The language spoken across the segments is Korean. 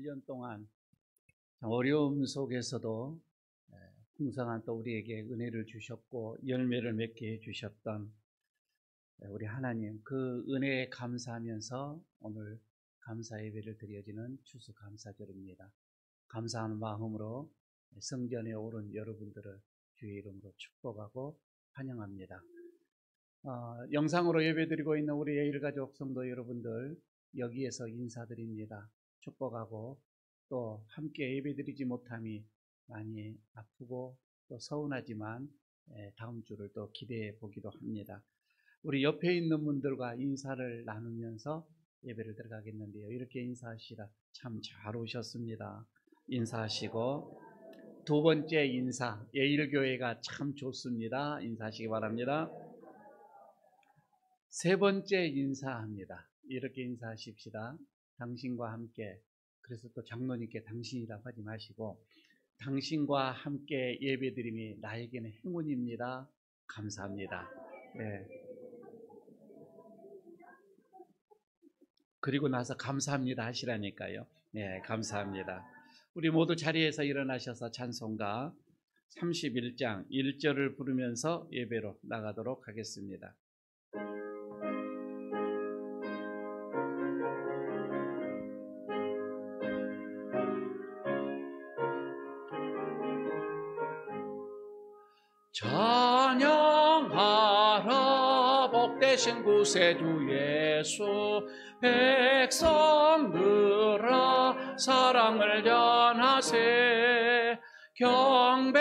1년 동안 어려움 속에서도 풍성한 또 우리에게 은혜를 주셨고 열매를 맺게 해주셨던 우리 하나님, 그 은혜에 감사하면서 오늘 감사 예배를 드려지는 추수감사절입니다. 감사하는 마음으로 성전에 오른 여러분들을 주의 이름으로 축복하고 환영합니다. 영상으로 예배드리고 있는 우리 예일가족 성도 여러분들, 여기에서 인사드립니다. 축복하고 또 함께 예배드리지 못함이 많이 아프고 또 서운하지만 다음 주를 또 기대해 보기도 합니다. 우리 옆에 있는 분들과 인사를 나누면서 예배를 들어가겠는데요. 이렇게 인사하시라. 참 잘 오셨습니다. 인사하시고, 두 번째 인사, 예일교회가 참 좋습니다. 인사하시기 바랍니다. 세 번째 인사합니다. 이렇게 인사하십시다. 당신과 함께, 그래서 또 장로님께 당신이라고 하지 마시고, 당신과 함께 예배드림이 나에게는 행운입니다. 감사합니다. 네. 그리고 나서 감사합니다 하시라니까요. 네, 감사합니다. 우리 모두 자리에서 일어나셔서 찬송가 31장 1절을 부르면서 예배로 나가도록 하겠습니다. 찬양하라 복되신 구세주 예수, 백성들아 사랑을 전하세. 경배하라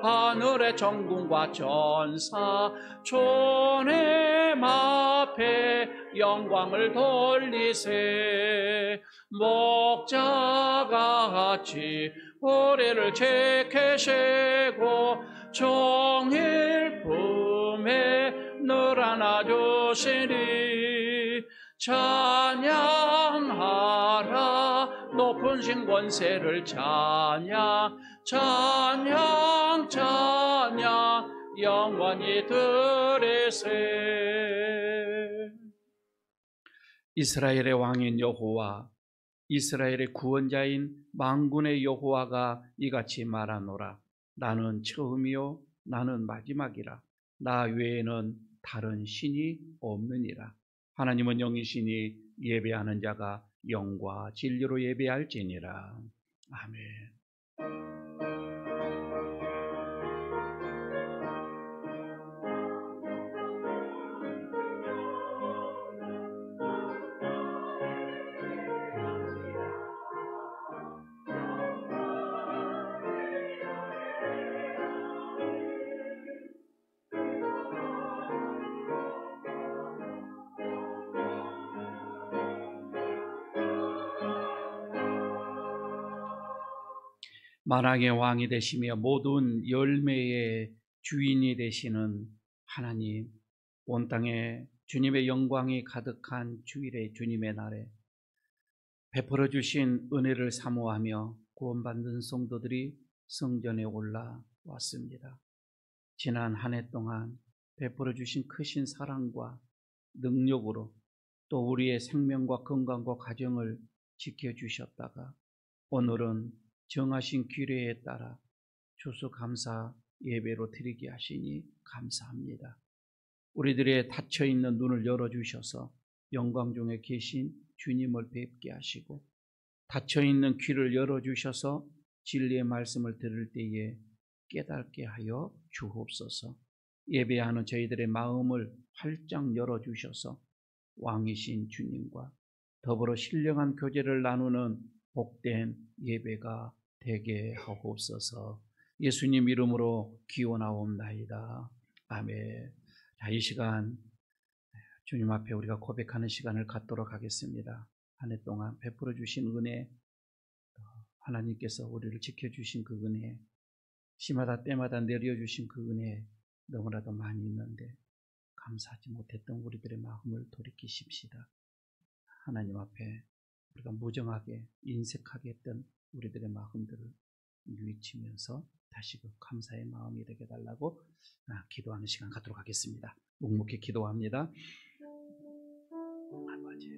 하늘의 천군과 천사, 촌의 앞에 영광을 돌리세. 목자같이 우리를 지키시고 종일 품에 늘 안아주시니, 찬양하라 높은 신 권세를 찬양, 찬양 찬양 영원히 드리세. 이스라엘의 왕인 여호와, 이스라엘의 구원자인 만군의 여호와가 이같이 말하노라. 나는 처음이요 나는 마지막이라. 나 외에는 다른 신이 없느니라. 하나님은 영이시니 예배하는 자가 영과 진리로 예배할지니라. 아멘. 만왕의 왕이 되시며 모든 열매의 주인이 되시는 하나님, 온 땅에 주님의 영광이 가득한 주일의 주님의 날에 베풀어 주신 은혜를 사모하며 구원받는 성도들이 성전에 올라왔습니다. 지난 한 해 동안 베풀어 주신 크신 사랑과 능력으로 또 우리의 생명과 건강과 가정을 지켜주셨다가 오늘은 정하신 규례에 따라 추수감사 예배로 드리게 하시니 감사합니다. 우리들의 닫혀있는 눈을 열어주셔서 영광 중에 계신 주님을 뵙게 하시고, 닫혀있는 귀를 열어주셔서 진리의 말씀을 들을 때에 깨닫게 하여 주옵소서. 예배하는 저희들의 마음을 활짝 열어주셔서 왕이신 주님과 더불어 신령한 교제를 나누는 복된 예배가 되게 하옵소서. 예수님 이름으로 기원하옵나이다. 아멘. 자, 이 시간 주님 앞에 우리가 고백하는 시간을 갖도록 하겠습니다. 한 해 동안 베풀어 주신 은혜, 하나님께서 우리를 지켜주신 그 은혜, 시마다 때마다 내려주신 그 은혜 너무나도 많이 있는데 감사하지 못했던 우리들의 마음을 돌이키십시다. 하나님 앞에 우리가 무정하게 인색하게 했던 우리들의 마음들을 뉘우치면서 다시 그 감사의 마음이 되게 달라고 기도하는 시간 갖도록 하겠습니다. 묵묵히 기도합니다. 아버지,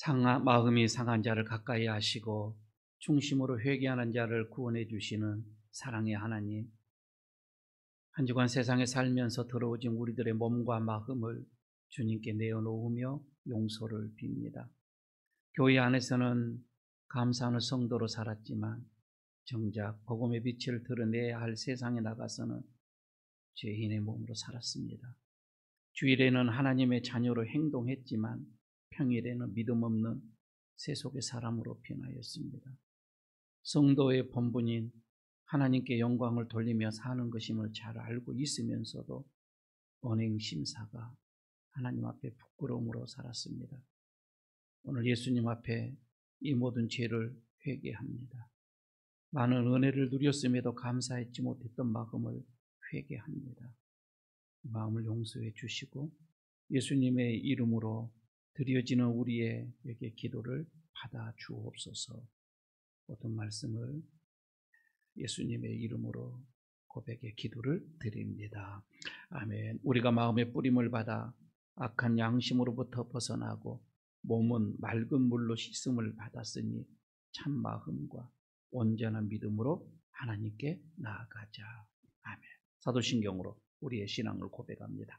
마음이 상한 자를 가까이 하시고 중심으로 회개하는 자를 구원해 주시는 사랑의 하나님, 한 주간 세상에 살면서 더러워진 우리들의 몸과 마음을 주님께 내어놓으며 용서를 빕니다. 교회 안에서는 감사하는 성도로 살았지만 정작 복음의 빛을 드러내야 할 세상에 나가서는 죄인의 몸으로 살았습니다. 주일에는 하나님의 자녀로 행동했지만 평일에는 믿음 없는 세속의 사람으로 변하였습니다. 성도의 본분인 하나님께 영광을 돌리며 사는 것임을 잘 알고 있으면서도 언행심사가 하나님 앞에 부끄러움으로 살았습니다. 오늘 예수님 앞에 이 모든 죄를 회개합니다. 많은 은혜를 누렸음에도 감사했지 못했던 마음을 회개합니다. 마음을 용서해 주시고 예수님의 이름으로 드려지는 우리에게 기도를 받아 주옵소서. 모든 말씀을 예수님의 이름으로 고백의 기도를 드립니다. 아멘. 우리가 마음의 뿌림을 받아 악한 양심으로부터 벗어나고 몸은 맑은 물로 씻음을 받았으니 참 마음과 온전한 믿음으로 하나님께 나아가자. 아멘. 사도신경으로 우리의 신앙을 고백합니다.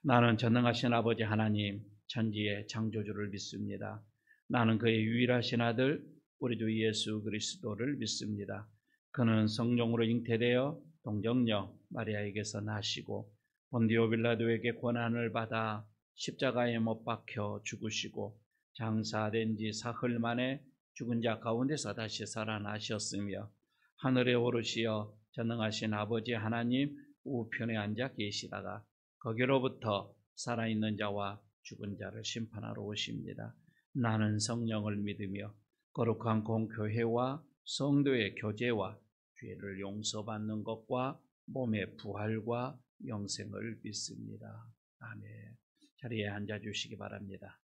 나는 전능하신 아버지 하나님, 천지의 창조주를 믿습니다. 나는 그의 유일하신 아들 우리 주 예수 그리스도를 믿습니다. 그는 성령으로 잉태되어 동정녀 마리아에게서 나시고 본디오 빌라도에게 고난을 받아 십자가에 못 박혀 죽으시고 장사된 지 사흘 만에 죽은 자 가운데서 다시 살아나셨으며 하늘에 오르시어 전능하신 아버지 하나님 우편에 앉아 계시다가 거기로부터 살아있는 자와 죽은 자를 심판하러 오십니다. 나는 성령을 믿으며 거룩한 공교회와 성도의 교제와 죄를 용서받는 것과 몸의 부활과 영생을 믿습니다. 아멘. 자리에 앉아주시기 바랍니다.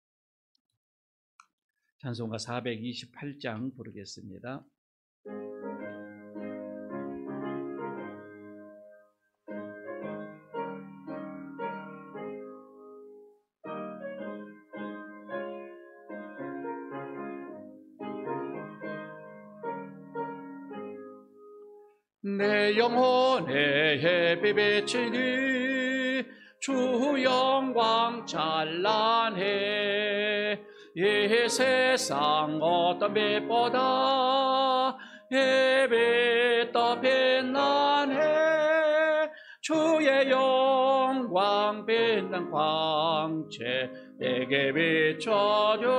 찬송가 428장 부르겠습니다. 내 영혼에 햇빛 비치니 주 영광 찬란해. 이 세상 어떤 빛보다 햇빛 더 빛나네. 주의 영광 빛난 광채 내게 비춰주시옵소서.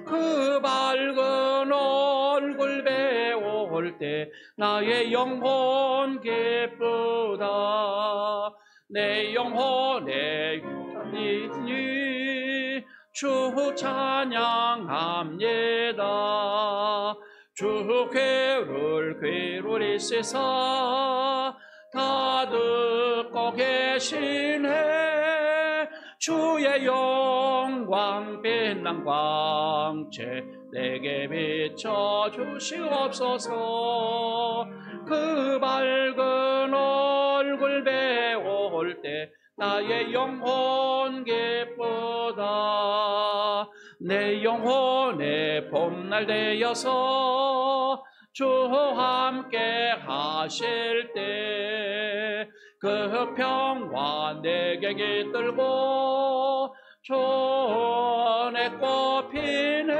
그 밝은 얼굴 배울 때 나의 영혼 기쁘다. 내 영혼에 유탄이니 주 찬양합니다. 주 괴를 괴로리시사 다 듣고 계시네. 주의 영광 빛난 광채 내게 비춰주시옵소서. 그 밝은 얼굴 배울 때 나의 영혼 기쁘다. 내 영혼의 봄날 되어서 주 함께 하실 때 그 평화 내게 깃들고 존에 꽃피네.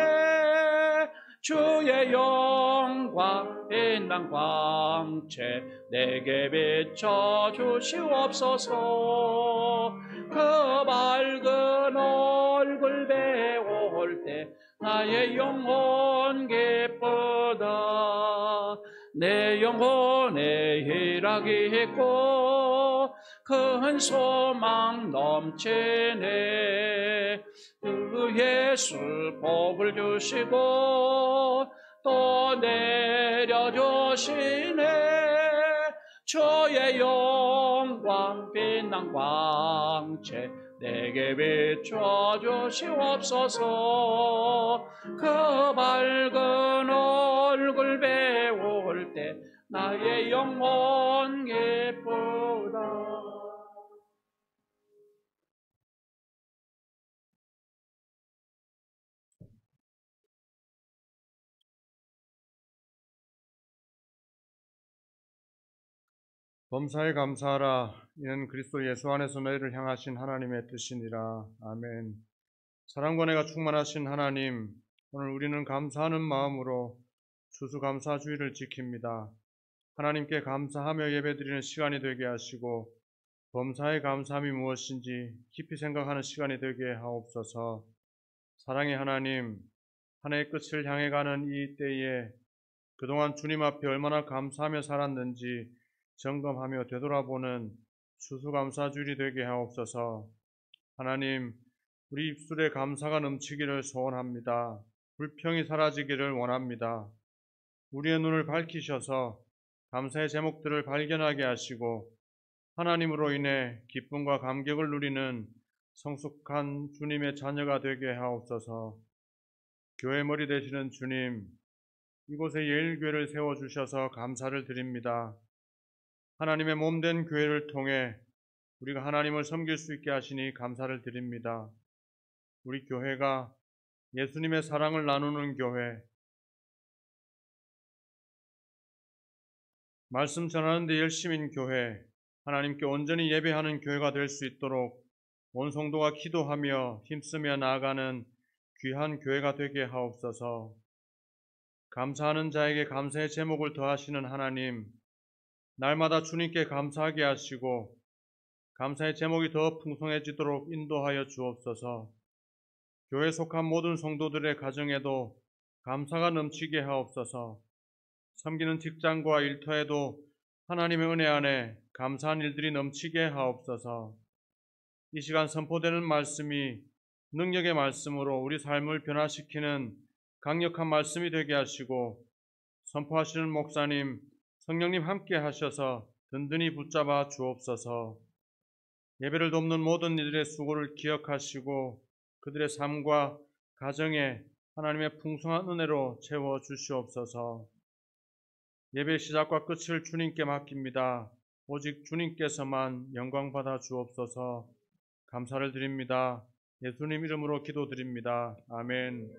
주의 영광 빛난 광채 내게 비춰주시옵소서. 그 밝은 얼굴 배울 때 나의 영혼 기쁘다. 내 영혼에 희락이 있고 큰 소망 넘치네. 그 예수 복을 주시고 또 내려주시네. 주의 영광 빛난 광채 내게 비춰주시옵소서. 그 밝은 얼굴 배울 때 나의 영혼 기쁘다. 범사에 감사하라. 이는 그리스도 예수 안에서 너희를 향하신 하나님의 뜻이니라. 아멘. 사랑과 은혜가 충만하신 하나님, 오늘 우리는 감사하는 마음으로 추수감사주의를 지킵니다. 하나님께 감사하며 예배드리는 시간이 되게 하시고 범사에 감사함이 무엇인지 깊이 생각하는 시간이 되게 하옵소서. 사랑의 하나님, 한 해의 끝을 향해 가는 이 때에 그동안 주님 앞에 얼마나 감사하며 살았는지 점검하며 되돌아보는 추수감사주일이 되게 하옵소서. 하나님, 우리 입술에 감사가 넘치기를 소원합니다. 불평이 사라지기를 원합니다. 우리의 눈을 밝히셔서 감사의 제목들을 발견하게 하시고 하나님으로 인해 기쁨과 감격을 누리는 성숙한 주님의 자녀가 되게 하옵소서. 교회 머리 되시는 주님, 이곳에 예일교회를 세워주셔서 감사를 드립니다. 하나님의 몸된 교회를 통해 우리가 하나님을 섬길 수 있게 하시니 감사를 드립니다. 우리 교회가 예수님의 사랑을 나누는 교회, 말씀 전하는 데 열심인 교회, 하나님께 온전히 예배하는 교회가 될 수 있도록 온 성도가 기도하며 힘쓰며 나아가는 귀한 교회가 되게 하옵소서. 감사하는 자에게 감사의 제목을 더하시는 하나님, 날마다 주님께 감사하게 하시고 감사의 제목이 더 풍성해지도록 인도하여 주옵소서. 교회에 속한 모든 성도들의 가정에도 감사가 넘치게 하옵소서. 섬기는 직장과 일터에도 하나님의 은혜 안에 감사한 일들이 넘치게 하옵소서. 이 시간 선포되는 말씀이 능력의 말씀으로 우리 삶을 변화시키는 강력한 말씀이 되게 하시고 선포하시는 목사님, 성령님 함께 하셔서 든든히 붙잡아 주옵소서. 예배를 돕는 모든 이들의 수고를 기억하시고 그들의 삶과 가정에 하나님의 풍성한 은혜로 채워 주시옵소서. 예배 시작과 끝을 주님께 맡깁니다. 오직 주님께서만 영광 받아 주옵소서. 감사를 드립니다. 예수님 이름으로 기도드립니다. 아멘.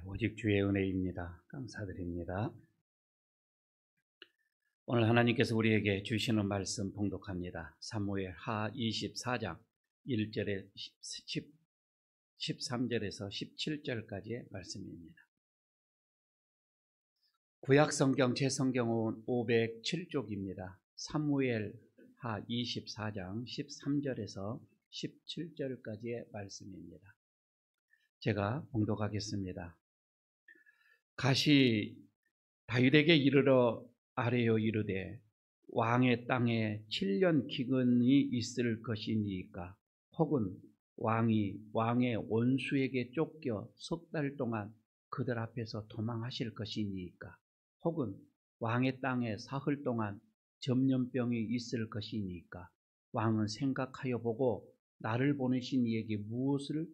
오직 주의 은혜입니다. 감사드립니다. 오늘 하나님께서 우리에게 주시는 말씀 봉독합니다. 사무엘 하 24장 1절에 13절에서 17절까지의 말씀입니다. 구약성경 제성경은 507쪽입니다. 사무엘 하 24장 13절에서 17절까지의 말씀입니다. 제가 봉독하겠습니다. 갓이 다윗에게 이르러 아뢰어 이르되 왕의 땅에 7년 기근이 있을 것이니까 혹은 왕이 왕의 원수에게 쫓겨 석 달 동안 그들 앞에서 도망하실 것이니까 혹은 왕의 땅에 사흘 동안 전염병이 있을 것이니까 왕은 생각하여 보고 나를 보내신 이에게 무엇을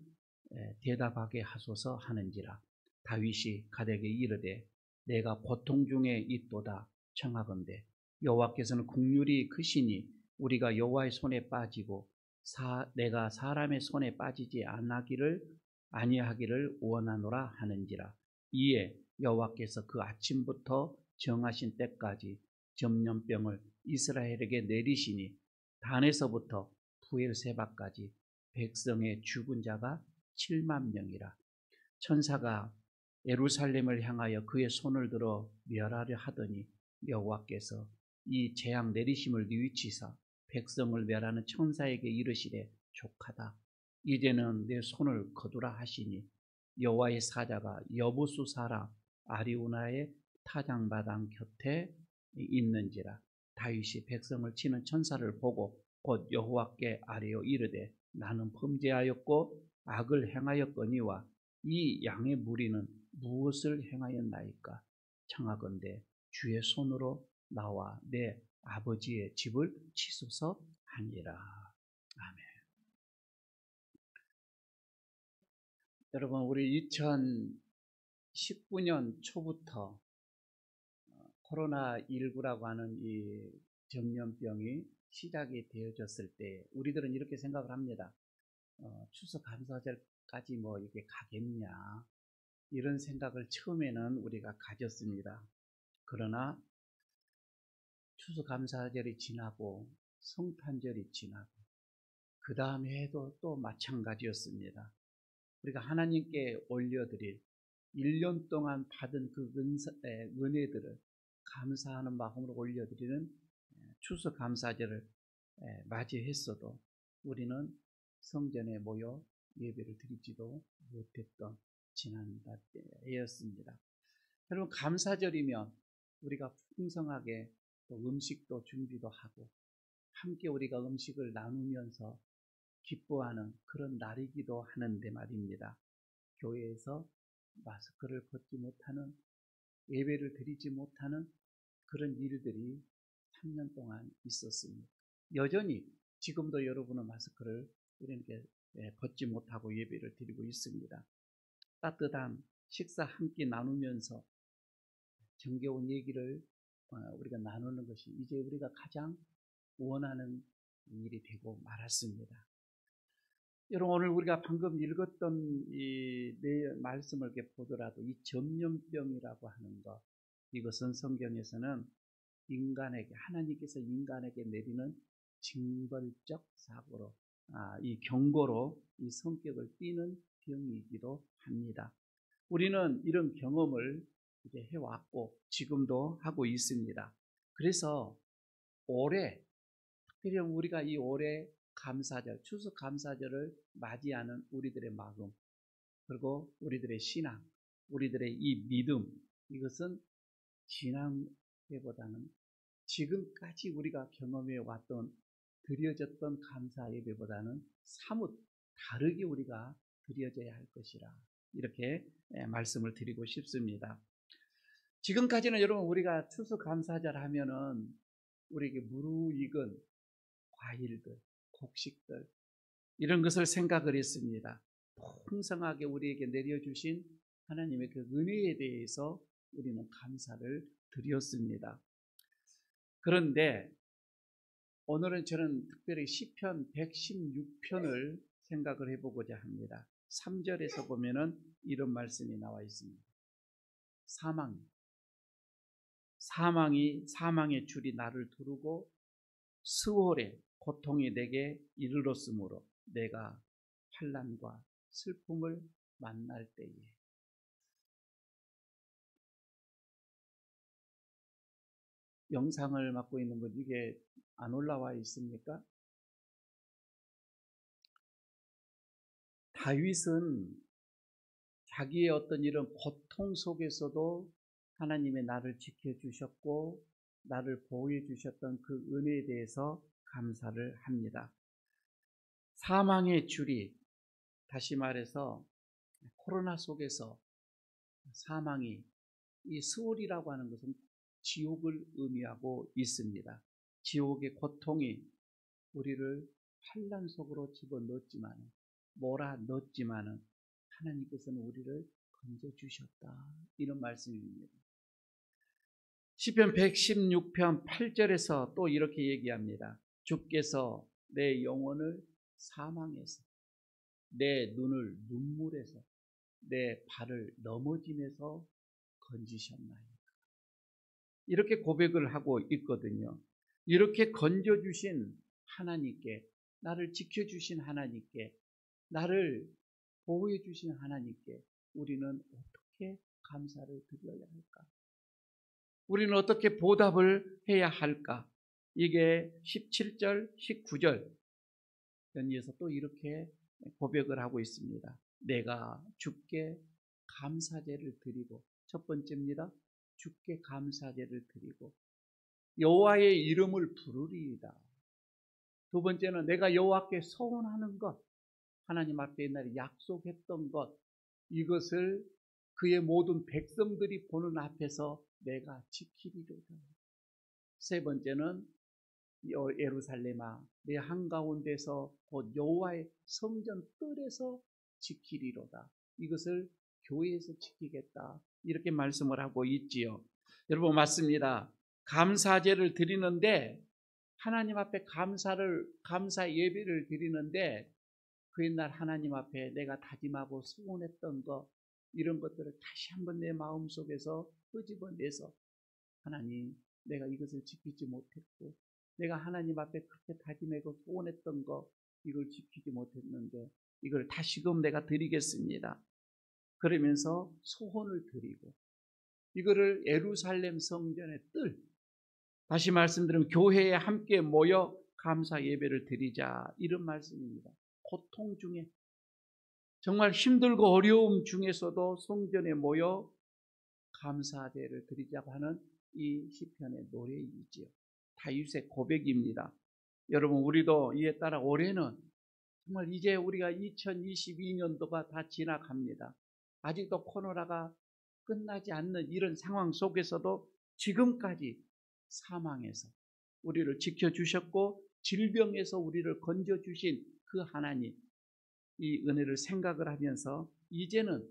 대답하게 하소서 하는지라. 다윗이 갓에게 이르되 내가 고통 중에 있도다 청하건대 여호와께서는 긍휼이 크시니 우리가 여호와의 손에 빠지고 내가 사람의 손에 빠지지 아니하기를 원하노라 하는지라. 이에 여호와께서 그 아침부터 정하신 때까지 전염병을 이스라엘에게 내리시니 단에서부터 부엘세바까지 백성의 죽은 자가 7만 명이라. 천사가 예루살렘을 향하여 그의 손을 들어 멸하려 하더니 여호와께서 이 재앙 내리심을 뉘우치사 백성을 멸하는 천사에게 이르시되 족하다. 이제는 내 손을 거두라 하시니 여호와의 사자가 여부수 사람 아리우나의 타작마당 곁에 있는지라. 다윗이 백성을 치는 천사를 보고 곧 여호와께 아뢰어 이르되 나는 범죄하였고 악을 행하였거니와 이 양의 무리는 무엇을 행하였나이까? 청하건대 주의 손으로 나와 내 아버지의 집을 치소서 하니라. 아멘. 여러분, 우리 2019년 초부터 코로나19라고 하는 이 전염병이 시작이 되어졌을 때 우리들은 이렇게 생각을 합니다. 추수감사절까지 뭐 이게 가겠냐, 이런 생각을 처음에는 우리가 가졌습니다. 그러나 추수감사절이 지나고 성탄절이 지나고 그 다음 해도 또 마찬가지였습니다. 우리가 하나님께 올려드릴 1년 동안 받은 그 은혜들을 감사하는 마음으로 올려드리는 추수감사절을 맞이했어도 우리는 성전에 모여 예배를 드리지도 못했던 지난해였습니다. 여러분, 감사절이면 우리가 풍성하게 또 음식도 준비도 하고 함께 우리가 음식을 나누면서 기뻐하는 그런 날이기도 하는데 말입니다. 교회에서 마스크를 벗지 못하는, 예배를 드리지 못하는 그런 일들이 3년 동안 있었습니다. 여전히 지금도 여러분은 마스크를 우리에게 벗지 못하고 예배를 드리고 있습니다. 따뜻한 식사 한 끼 나누면서 정겨운 얘기를 우리가 나누는 것이 이제 우리가 가장 원하는 일이 되고 말았습니다. 여러분, 오늘 우리가 방금 읽었던 이 말씀을 이렇게 보더라도 이 전염병이라고 하는 것, 이것은 성경에서는 하나님께서 인간에게 내리는 징벌적 사고로, 이 경고로 이 성격을 띠는 병이기도 합니다. 우리는 이런 경험을 이제 해왔고 지금도 하고 있습니다. 그래서 올해, 특별히 우리가 이 올해 감사절, 추수감사절을 맞이하는 우리들의 마음, 그리고 우리들의 신앙, 우리들의 이 믿음, 이것은 지난해보다는 지금까지 우리가 경험해 왔던 드려졌던 감사 예배보다는 사뭇 다르게 우리가 드려져야 할 것이라, 이렇게 말씀을 드리고 싶습니다. 지금까지는 여러분, 우리가 추수감사절 하면은 우리에게 무르익은 과일들, 곡식들, 이런 것을 생각을 했습니다. 풍성하게 우리에게 내려주신 하나님의 그 은혜에 대해서 우리는 감사를 드렸습니다. 그런데 오늘은 저는 특별히 시편 116편을 생각을 해보고자 합니다. 3절에서 보면은 이런 말씀이 나와 있습니다. 사망의 줄이 나를 두르고 스월의 고통이 내게 이르렀으므로 내가 환난과 슬픔을 만날 때에. 영상을 맡고 있는 분 이게 안 올라와 있습니까? 다윗은 자기의 어떤 이런 고통 속에서도 하나님의 나를 지켜주셨고 나를 보호해 주셨던 그 은혜에 대해서 감사를 합니다. 사망의 줄이, 다시 말해서 코로나 속에서 사망이, 이 스월이라고 하는 것은 지옥을 의미하고 있습니다. 지옥의 고통이 우리를 환난 속으로 집어넣었지만, 몰아넣었지만 하나님께서는 우리를 건져주셨다, 이런 말씀입니다. 시편 116편 8절에서 또 이렇게 얘기합니다. 주께서 내 영혼을 사망에서, 내 눈을 눈물에서, 내 발을 넘어짐에서 건지셨나이다. 이렇게 고백을 하고 있거든요. 이렇게 건져주신 하나님께, 나를 지켜주신 하나님께, 나를 보호해 주신 하나님께 우리는 어떻게 감사를 드려야 할까? 우리는 어떻게 보답을 해야 할까? 이게 17절, 19절 연이어서 또 이렇게 고백을 하고 있습니다. 내가 주께 감사제를 드리고, 첫 번째입니다. 주께 감사제를 드리고 여호와의 이름을 부르리이다. 두 번째는 내가 여호와께 서원하는 것, 하나님 앞에 옛날에 약속했던 것, 이것을 그의 모든 백성들이 보는 앞에서 내가 지키리로다. 세 번째는 예루살렘아, 내 한가운데서 곧 여호와의 성전 뜰에서 지키리로다. 이것을 교회에서 지키겠다, 이렇게 말씀을 하고 있지요. 여러분, 맞습니다. 감사제를 드리는데, 하나님 앞에 감사 예배를 드리는데, 그 옛날 하나님 앞에 내가 다짐하고 소원했던 것, 이런 것들을 다시 한번 내 마음속에서 끄집어내서, 하나님, 내가 이것을 지키지 못했고, 내가 하나님 앞에 그렇게 다짐하고 소원했던 것, 이걸 지키지 못했는데 이걸 다시금 내가 드리겠습니다. 그러면서 소원을 드리고, 이거를 예루살렘 성전의 뜰, 다시 말씀드리면 교회에 함께 모여 감사 예배를 드리자, 이런 말씀입니다. 고통 중에, 정말 힘들고 어려움 중에서도 성전에 모여 감사제를 드리자고 하는 이 시편의 노래이지요. 다윗의 고백입니다. 여러분, 우리도 이에 따라 올해는 정말 이제 우리가 2022년도가 다 지나갑니다. 아직도 코로나가 끝나지 않는 이런 상황 속에서도 지금까지 사망에서 우리를 지켜주셨고 질병에서 우리를 건져주신 그 하나님, 이 은혜를 생각을 하면서 이제는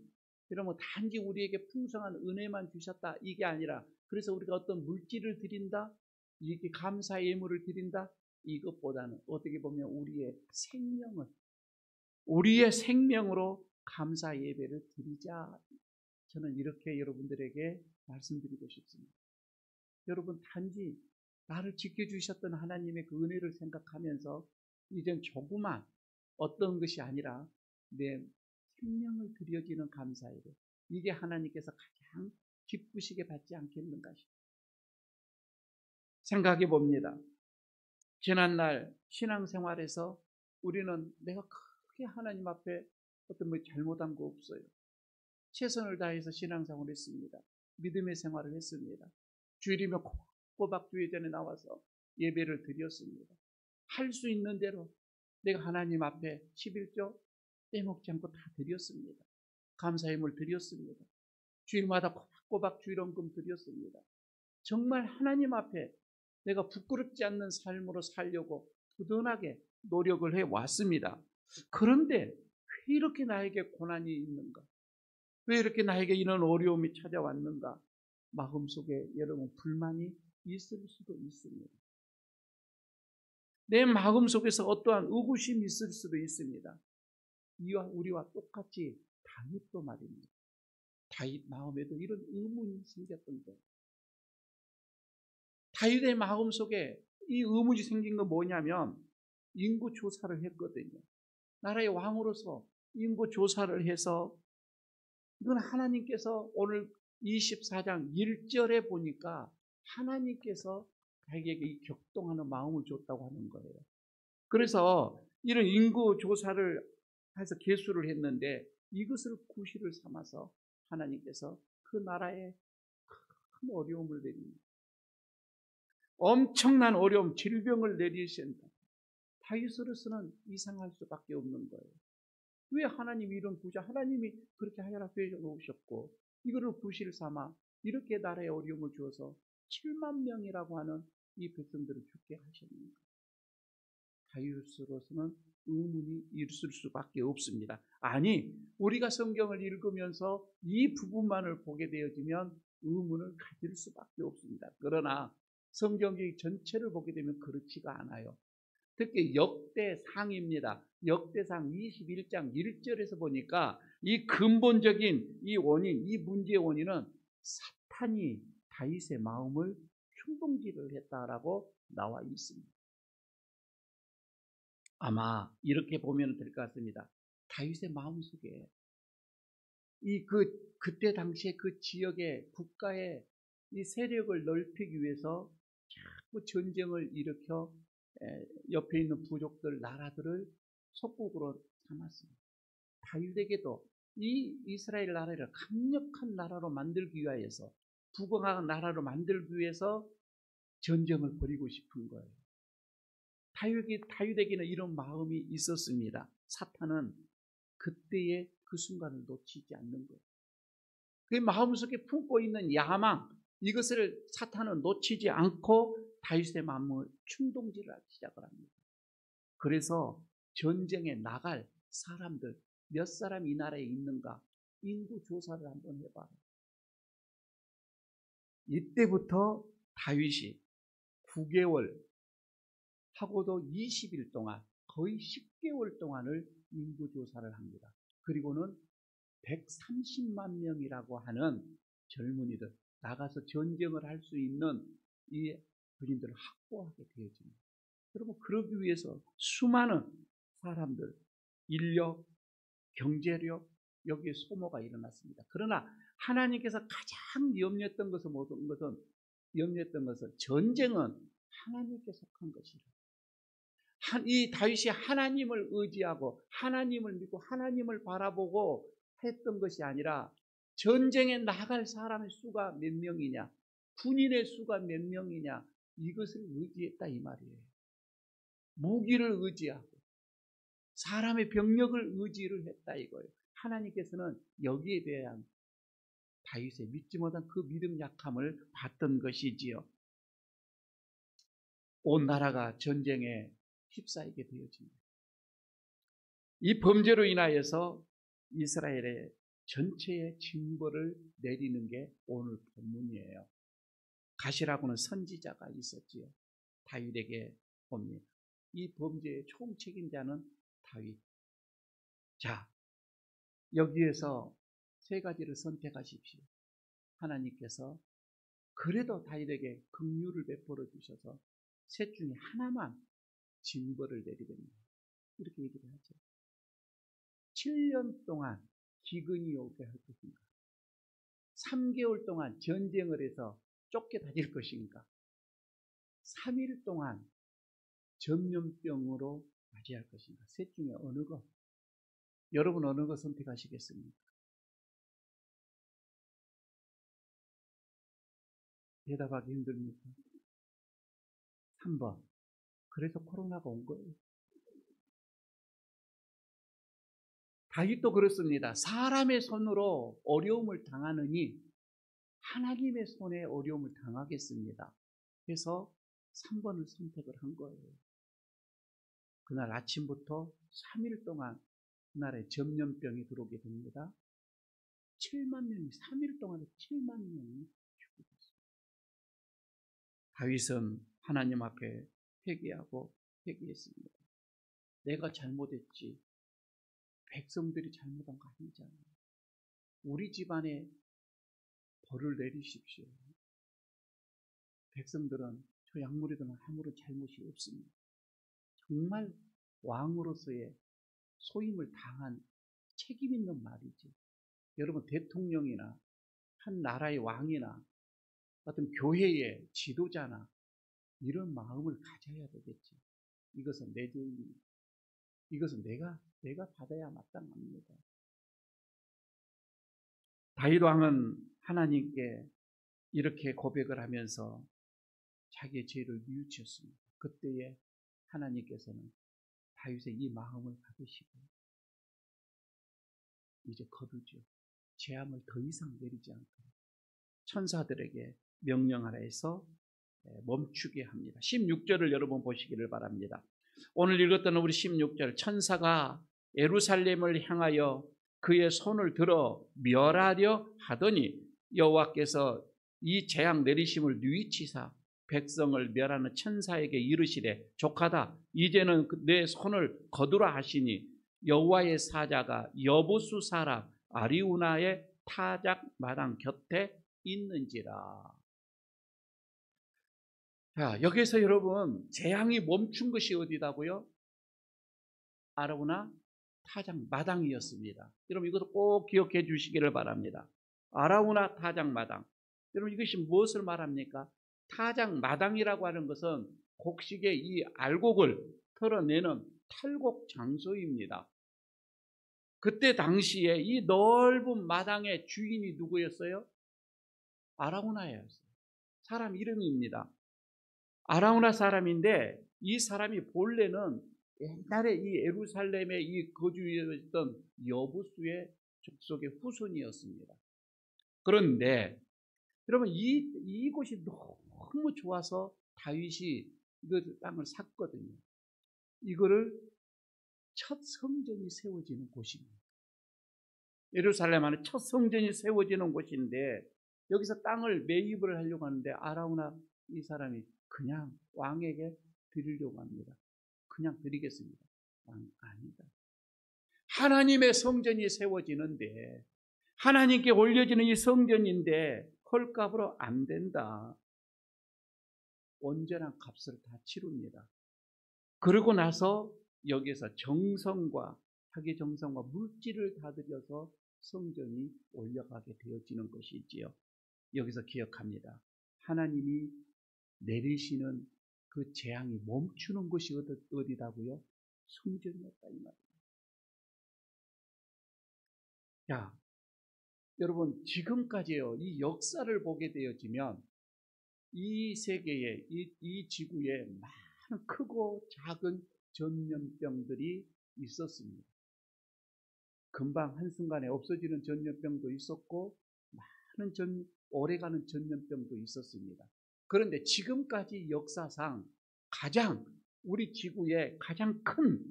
여러분, 단지 우리에게 풍성한 은혜만 주셨다, 이게 아니라, 그래서 우리가 어떤 물질을 드린다, 이렇게 감사 예물을 드린다, 이것보다는 어떻게 보면 우리의 생명으로 감사 예배를 드리자, 저는 이렇게 여러분들에게 말씀드리고 싶습니다. 여러분, 단지 나를 지켜주셨던 하나님의 그 은혜를 생각하면서 이젠 조그만 어떤 것이 아니라 내 생명을 드려지는 감사 예배, 이게 하나님께서 가장 기쁘시게 받지 않겠는가 싶습니다. 생각해 봅니다. 지난날 신앙생활에서 우리는 내가 크게 하나님 앞에 어떤 잘못한 거 없어요. 최선을 다해서 신앙생활을 했습니다. 믿음의 생활을 했습니다. 주일이면 꼬박 주일 전에 나와서 예배를 드렸습니다. 할 수 있는 대로 내가 하나님 앞에 11조 빼먹지 않고 다 드렸습니다. 감사예물 드렸습니다. 주일마다 꼬박 주일원금 드렸습니다. 정말 하나님 앞에 내가 부끄럽지 않는 삶으로 살려고 부단하게 노력을 해왔습니다. 그런데 왜 이렇게 나에게 고난이 있는가? 왜 이렇게 나에게 이런 어려움이 찾아왔는가? 마음속에 여러분 불만이 있을 수도 있습니다. 내 마음속에서 어떠한 의구심이 있을 수도 있습니다. 우리와 똑같이 다윗도 말입니다. 다윗 마음에도 이런 의문이 생겼던 거예요. 다윗의 마음 속에 이 의문이 생긴 건 뭐냐면 인구 조사를 했거든요. 나라의 왕으로서 인구 조사를 해서 이건 하나님께서 오늘 24장 1절에 보니까 하나님께서 자기에게 이 격동하는 마음을 줬다고 하는 거예요. 그래서 이런 인구 조사를 해서 계수를 했는데 이것을 구실을 삼아서 하나님께서 그 나라에 큰 어려움을 내립니다. 엄청난 어려움, 질병을 내리신다. 다윗으로서는 이상할 수밖에 없는 거예요. 왜 하나님이 이런 구자, 하나님이 그렇게 하여라 되어놓으셨고 이거를 구실 삼아 이렇게 나라에 어려움을 주어서 7만 명이라고 하는 이 백성들을 죽게 하셨는가? 다윗으로서는 의문이 있을 수밖에 없습니다. 아니, 우리가 성경을 읽으면서 이 부분만을 보게 되어지면 의문을 가질 수밖에 없습니다. 그러나 성경의 전체를 보게 되면 그렇지가 않아요. 특히 역대상입니다. 역대상 21장 1절에서 보니까 이 근본적인 이 원인, 이 문제의 원인은 사탄이 다윗의 마음을 충동질을 했다라고 나와 있습니다. 아마 이렇게 보면 될 것 같습니다. 다윗의 마음속에 그때 당시에 그 지역의 국가의 이 세력을 넓히기 위해서 자꾸 전쟁을 일으켜 옆에 있는 부족들, 나라들을 속국으로 삼았습니다. 다윗에게도 이 이스라엘 나라를 강력한 나라로 만들기 위해서, 부강한 나라로 만들기 위해서 전쟁을 벌이고 싶은 거예요. 다윗에게는 이런 마음이 있었습니다. 사탄은 그때의 그 순간을 놓치지 않는 거예요. 그 마음속에 품고 있는 야망, 이것을 사탄은 놓치지 않고 다윗의 마음을 충동질하기 시작을 합니다. 그래서 전쟁에 나갈 사람들, 몇 사람 이 나라에 있는가 인구 조사를 한번 해봐요. 이때부터 다윗이 9개월 하고도 20일 동안, 거의 10개월 동안을 인구 조사를 합니다. 그리고는 130만 명이라고 하는 젊은이들, 나가서 전쟁을 할 수 있는 이 군인들을 확보하게 되어집니다. 여러분, 그러기 위해서 수많은 사람들, 인력, 경제력, 여기에 소모가 일어났습니다. 그러나 하나님께서 가장 염려했던 것은 전쟁은 하나님께 속한 것이라. 이 다윗이 하나님을 의지하고 하나님을 믿고 하나님을 바라보고 했던 것이 아니라 전쟁에 나갈 사람의 수가 몇 명이냐, 군인의 수가 몇 명이냐, 이것을 의지했다 이 말이에요. 무기를 의지하고 사람의 병력을 의지를 했다 이거예요. 하나님께서는 여기에 대한 다윗의 믿지 못한 그 믿음 약함을 봤던 것이지요. 온 나라가 전쟁에 휩싸이게 되어집니다. 이 범죄로 인하여서 이스라엘의 전체의 징벌을 내리는 게 오늘 본문이에요. 가시라고는 선지자가 있었지요. 다윗에게 봅니다. 이 범죄의 총책임자는 다윗. 자, 여기에서 세 가지를 선택하십시오. 하나님께서 그래도 다윗에게 긍휼을 베풀어 주셔서 셋 중에 하나만 징벌을 내리됩니다. 이렇게 얘기를 하죠. 7년 동안 기근이 오게 할 것인가? 3개월 동안 전쟁을 해서 쫓겨다닐 것인가? 3일 동안 전염병으로 맞이할 것인가? 셋 중에 어느 것? 여러분 어느 것 선택하시겠습니까? 대답하기 힘듭니까? 3번. 그래서 코로나가 온 거예요. 다윗도 그렇습니다. 사람의 손으로 어려움을 당하느니 하나님의 손에 어려움을 당하겠습니다. 그래서 3번을 선택을 한 거예요. 그날 아침부터 3일 동안 그날에 전염병이 들어오게 됩니다. 7만 명이 3일 동안에 7만 명이 죽었습니다. 다윗은 하나님 앞에 회개하고 회개했습니다. 내가 잘못했지. 백성들이 잘못한 거 아니잖아요. 우리 집안에 벌을 내리십시오. 백성들은 저 약물이든 아무런 잘못이 없습니다. 정말 왕으로서의 소임을 당한 책임 있는 말이죠. 여러분, 대통령이나 한 나라의 왕이나 어떤 교회의 지도자나 이런 마음을 가져야 되겠죠. 이것은 내 죄입니다. 이것은 내가 받아야 마땅합니다. 다윗 왕은 하나님께 이렇게 고백을 하면서 자기의 죄를 뉘우쳤습니다. 그때에 하나님께서는 다윗의 이 마음을 받으시고 이제 거두죠. 재앙을 더 이상 내리지 않도록 천사들에게 명령하라 해서 멈추게 합니다. 16절을 여러분 보시기를 바랍니다. 오늘 읽었던 우리 16절, 천사가 예루살렘을 향하여 그의 손을 들어 멸하려 하더니 여호와께서 이 재앙 내리심을 뉘우치사 백성을 멸하는 천사에게 이르시되 족하다, 이제는 내 손을 거두라 하시니 여호와의 사자가 여부수 사람 아리우나의 타작 마당 곁에 있는지라. 자, 여기서 여러분 재앙이 멈춘 것이 어디다고요? 아라우나 타작 마당이었습니다. 여러분 이것도 꼭 기억해 주시기를 바랍니다. 아라우나 타작 마당. 여러분 이것이 무엇을 말합니까? 타작 마당이라고 하는 것은 곡식의 이 알곡을 털어내는 탈곡 장소입니다. 그때 당시에 이 넓은 마당의 주인이 누구였어요? 아라우나였어요. 사람 이름입니다. 아라우나 사람인데 이 사람이 본래는 옛날에 이 예루살렘에 이 거주했던 여부수의 족속의 후손이었습니다. 그런데 여러분 이곳이 너무 좋아서 다윗이 그 땅을 샀거든요. 이거를 첫 성전이 세워지는 곳입니다. 예루살렘 안에 첫 성전이 세워지는 곳인데 여기서 땅을 매입을 하려고 하는데 아라우나 이 사람이 그냥 왕에게 드리려고 합니다. 그냥 드리겠습니다. 왕 아니다. 하나님의 성전이 세워지는데 하나님께 올려지는 이 성전인데 헐값으로 안 된다. 온전한 값을 다 치릅니다. 그러고 나서 여기서 정성과 자기 정성과 물질을 다 들여서 성전이 올려가게 되어지는 것이지요. 여기서 기억합니다. 하나님이 내리시는 그 재앙이 멈추는 것이 어디다고요? 성전이었다 이 말입니다. 자, 여러분 지금까지요 이 역사를 보게 되어지면 이 세계에 이 지구에 많은 크고 작은 전염병들이 있었습니다. 금방 한순간에 없어지는 전염병도 있었고 많은 오래가는 전염병도 있었습니다. 그런데 지금까지 역사상 가장 우리 지구에 가장 큰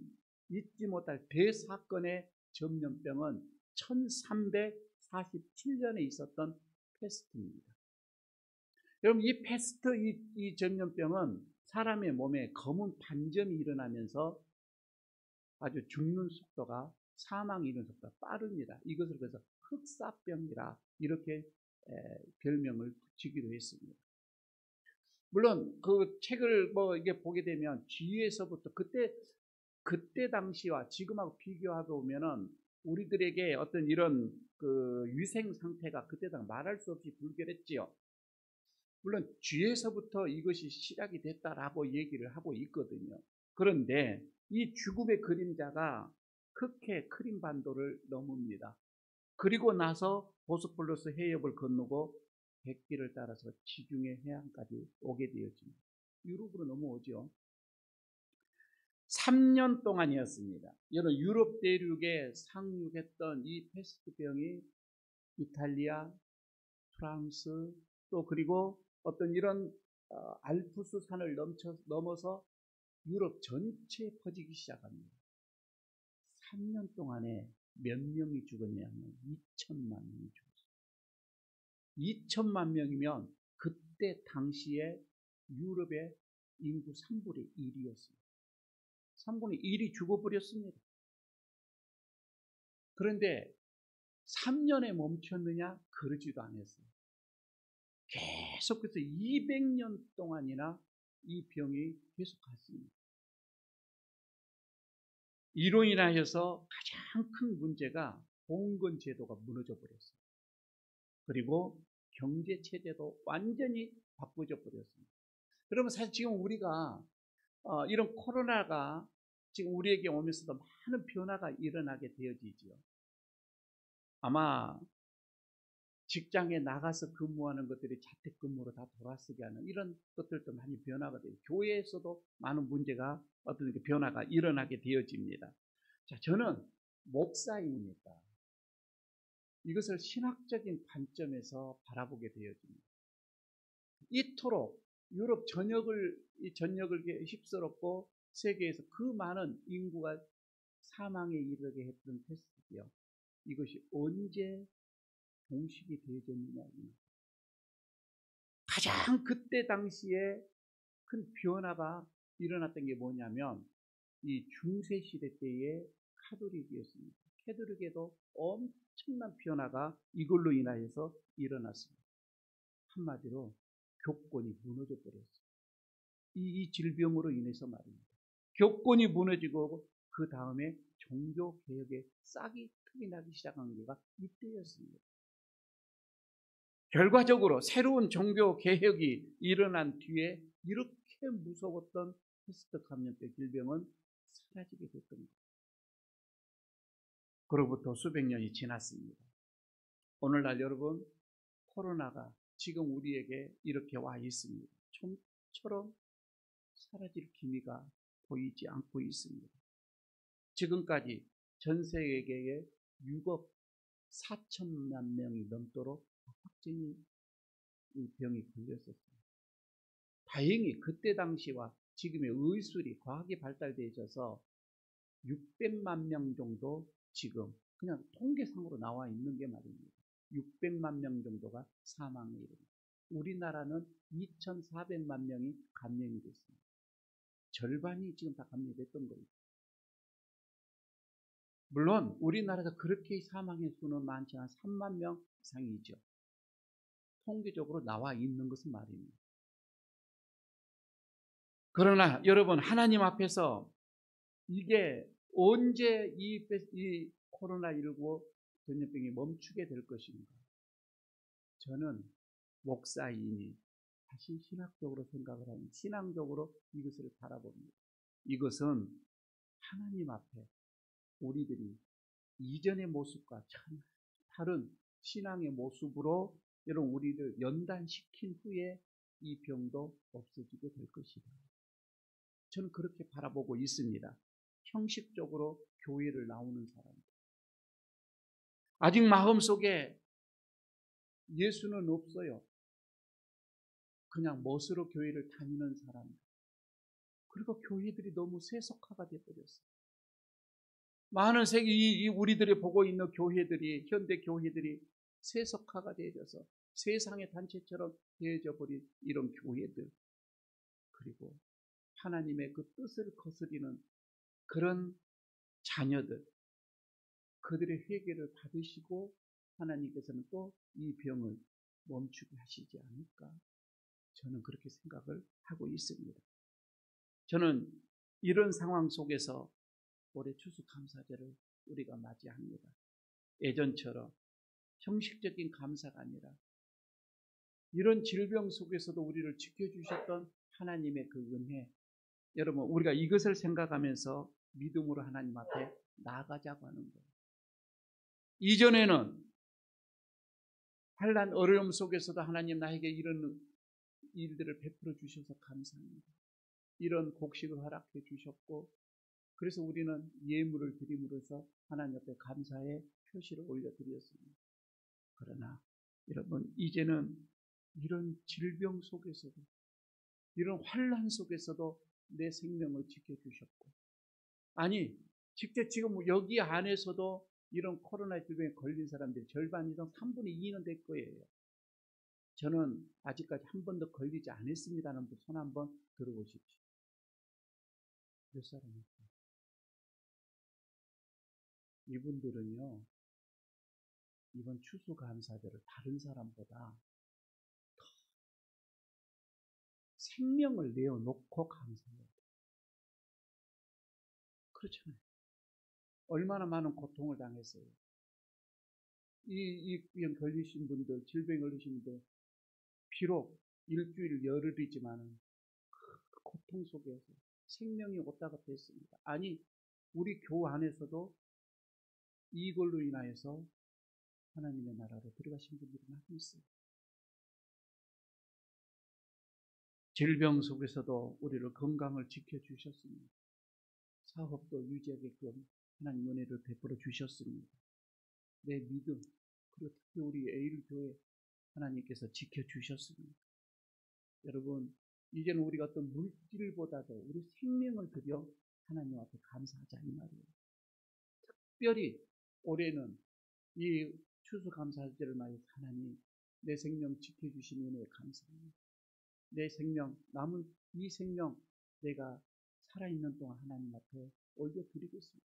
잊지 못할 대사건의 전염병은 1347년에 있었던 패스트입니다. 여러분 이 패스트 이 전염병은 사람의 몸에 검은 반점이 일어나면서 아주 죽는 속도가 사망이 이르는 속도가 빠릅니다. 이것을 그래서 흑사병이라 이렇게 별명을 붙이기도 했습니다. 물론 그 책을 이게 보게 되면 뒤에서부터 그때 당시와 지금하고 비교해 보면은 우리들에게 어떤 이런 그 위생 상태가 그때 당 말할 수 없이 불결했지요. 물론 뒤에서부터 이것이 시작이 됐다라고 얘기를 하고 있거든요. 그런데 이 죽음의 그림자가 크게 크림 반도를 넘습니다. 그리고 나서 보스포러스 해협을 건너고 백기를 따라서 지중해 해안까지 오게 되었습니다. 유럽으로 넘어오죠. 3년 동안이었습니다. 여러분 유럽 대륙에 상륙했던 이 패스트병이 이탈리아, 프랑스 또 그리고 어떤 이런 알프스 산을 넘어서 유럽 전체에 퍼지기 시작합니다. 3년 동안에 몇 명이 죽었냐면 2천만 명이 죽었어요. 2천만 명이면 그때 당시에 유럽의 인구 3분의 1이었습니다. 3분의 1이 죽어버렸습니다. 그런데 3년에 멈췄느냐? 그러지도 않았어요. 계속해서 200년 동안이나 이 병이 계속 갔습니다. 이로 인하여서 가장 큰 문제가 봉건 제도가 무너져 버렸어요. 그리고 경제 체제도 완전히 바꾸져 버렸습니다. 그러면 사실 지금 우리가 이런 코로나가 지금 우리에게 오면서도 많은 변화가 일어나게 되어지지요. 아마 직장에 나가서 근무하는 것들이 자택근무로 다 돌아서게 하는 이런 것들도 많이 변화가 돼요. 교회에서도 많은 문제가 어떤 변화가 일어나게 되어집니다. 자, 저는 목사입니다. 이것을 신학적인 관점에서 바라보게 되어집니다. 이토록 유럽 전역을 휩쓸었고 세계에서 그 많은 인구가 사망에 이르게 했던 패스트요. 이것이 언제 종식이 되어졌느냐. 가장 그때 당시에 큰 변화가 일어났던 게 뭐냐면 이 중세시대 때의 카톨릭이었습니다. 카톨릭에도 엄청난 변화가 이걸로 인하여서 일어났습니다. 한마디로 교권이 무너져 버렸어요. 이 질병으로 인해서 말입니다. 교권이 무너지고 그 다음에 종교개혁의 싹이 트기 나기 시작한 게가 이때였습니다. 결과적으로 새로운 종교개혁이 일어난 뒤에 이렇게 무서웠던 패스트 감염병 질병은 사라지게 됐던 겁니다. 그로부터 수백 년이 지났습니다. 오늘날 여러분, 코로나가 지금 우리에게 이렇게 와 있습니다. 좀처럼 사라질 기미가 보이지 않고 있습니다. 지금까지 전 세계에 6억 4천만 명이 넘도록 확진이 이 병이 걸렸었습니다. 다행히 그때 당시와 지금의 의술이 과학이 발달되어 있어서 600만 명 정도 지금 그냥 통계상으로 나와 있는 게 말입니다. 600만 명 정도가 사망에 이릅니다. 우리나라는 2,400만 명이 감염이 됐습니다. 절반이 지금 다 감염됐던 거예요. 물론 우리나라가 그렇게 사망의 수는 많지 않은 3만 명 이상이죠. 통계적으로 나와 있는 것은 말입니다. 그러나 여러분, 하나님 앞에서 이게 언제 이 코로나19 전염병이 멈추게 될 것인가? 저는 목사이니 다시 신학적으로 생각을 하는 신앙적으로 이것을 바라봅니다. 이것은 하나님 앞에 우리들이 이전의 모습과 참 다른 신앙의 모습으로 여러분 우리를 연단시킨 후에 이 병도 없어지게 될 것이다. 저는 그렇게 바라보고 있습니다. 형식적으로 교회를 나오는 사람들. 아직 마음속에 예수는 없어요. 그냥 멋으로 교회를 다니는 사람들. 그리고 교회들이 너무 세속화가 되어버렸어요. 많은 세계 우리들이 보고 있는 교회들이 현대 교회들이 세속화가 되어져서 세상의 단체처럼 되어져 버린 이런 교회들. 그리고 하나님의 그 뜻을 거스리는 그런 자녀들. 그들의 회개를 받으시고 하나님께서는 또 이 병을 멈추게 하시지 않을까? 저는 그렇게 생각을 하고 있습니다. 저는 이런 상황 속에서 올해 추수감사제를 우리가 맞이합니다. 예전처럼 형식적인 감사가 아니라 이런 질병 속에서도 우리를 지켜주셨던 하나님의 그 은혜, 여러분 우리가 이것을 생각하면서 믿음으로 하나님 앞에 나아가자고 하는 거예요. 이전에는 환난 어려움 속에서도 하나님 나에게 이런 일들을 베풀어 주셔서 감사합니다. 이런 곡식을 허락해 주셨고 그래서 우리는 예물을 드림으로써 하나님 앞에 감사의 표시를 올려드렸습니다. 그러나 여러분 이제는 이런 질병 속에서도 이런 환난 속에서도 내 생명을 지켜주셨고 아니 직접 지금 여기 안에서도 이런 코로나 질병에 걸린 사람들이 절반 이상 3분의 2는 될 거예요. 저는 아직까지 한 번도 걸리지 않았습니다는 분 손 한번 들어보십시오. 몇 사람입니까? 이분들은요, 이번 추수감사절을 다른 사람보다 생명을 내어놓고 감사해요. 그렇잖아요. 얼마나 많은 고통을 당했어요. 이 병 걸리신 분들, 질병 걸리신 분들, 비록 일주일 열흘이지만은 그 고통 속에서 생명이 왔다 갔다 했습니다. 아니, 우리 교회 안에서도 이걸로 인하여서 하나님의 나라로 들어가신 분들이 많이 있어요. 질병 속에서도 우리를 건강을 지켜주셨습니다. 사업도 유지하게끔 하나님 은혜를 베풀어 주셨습니다. 내 믿음, 그리고 특히 우리 에일교회 하나님께서 지켜주셨습니다. 여러분, 이제는 우리가 어떤 물질보다도 우리 생명을 들여 하나님 앞에 감사하자 이 말이에요. 특별히 올해는 이 추수감사절을 맞이해서 하나님 내 생명 지켜주신 은혜에 감사합니다. 내 생명, 남은 이 생명 내가 살아있는 동안 하나님 앞에 올려드리겠습니다.